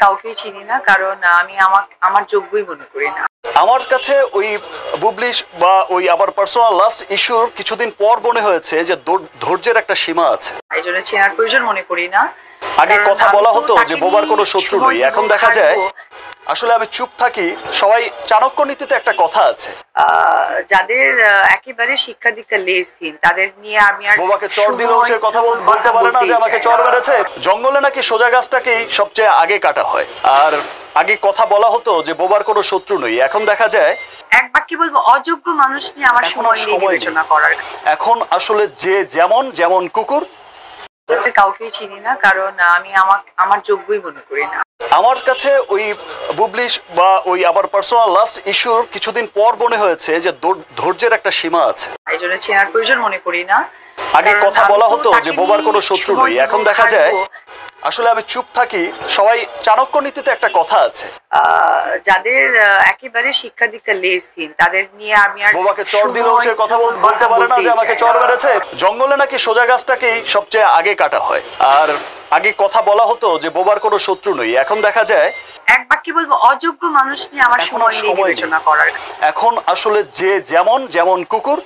কাউকেই চিনি না, কারণ আমি আমার যোগ্যই মনে করি না। আমার কাছে ওই বুবলিশ বা ওই আবার পার্সোনাল লাস্ট ইস্যুর কিছুদিন পর মনে হয়েছে যে ধৈর্যের একটা সীমা আছে। এই জন্য চেনার প্রয়োজন মনে করি না। আগে কথা বলা হতো যে বোবার কোনো শত্রু নেই, এখন দেখা যায় আসলে আমি চুপ থাকি। সবাই চাণক্য নীতিতে একটা কথা আছে, যাদের একেবারে শিক্ষা দীক্ষা লেসহীন তাদের নিয়ে আমি আর বোবাকে চর দিলেও সে কথা বলতে পারে না যে আমাকে চর মেরেছে। জঙ্গলে নাকি সোজা গাছটাকেই সবচেয়ে আগে কাটা হয়। আর আগে কথা বলা হতো যে বোবার কোনো শত্রু নেই, এখন দেখা যায় এক বাক্যে বলবো অযোগ্য মানুষ নিয়ে আমার সময় নেই বিবেচনা করার। এখন আসলে যে যেমন কুকুর। কাউকেই চিনি না, কারণ আমি আমার যোগ্যই মনে করি না। আমার কাছে ওই বুবলিশ বা ওই আবার পার্সোনাল লাস্ট ইস্যুর কিছুদিন পর মনে হয়েছে যে ধৈর্যের একটা সীমা আছে। এই জন্য চেনার প্রয়োজন মনে করি না। আগে কথা বলা হতো যে বোবার কোনো শত্রু নেই, এখন দেখা যায় আসলে আমি চুপ থাকি। সবাই চাণক্য নীতিতে একটা কথা আছে, যাদের একেবারে শিক্ষা দীক্ষা লেসহীন তাদের নিয়ে আমি আর বোবাকে চর দিলেও সে কথা বলতে পারে না যে আমাকে চর মেরেছে। জঙ্গলে নাকি সোজা গাছটাকেই সবচেয়ে আগে কাটা হয়। আর আগে কথা বলা হতো যে বোবার কোনো শত্রু নেই, এখন দেখা যায় এক বাক্যে বলবো অযোগ্য মানুষ নিয়ে আমার সময় নেই বিবেচনা করার। এখন আসলে যে যেমন কুকুর।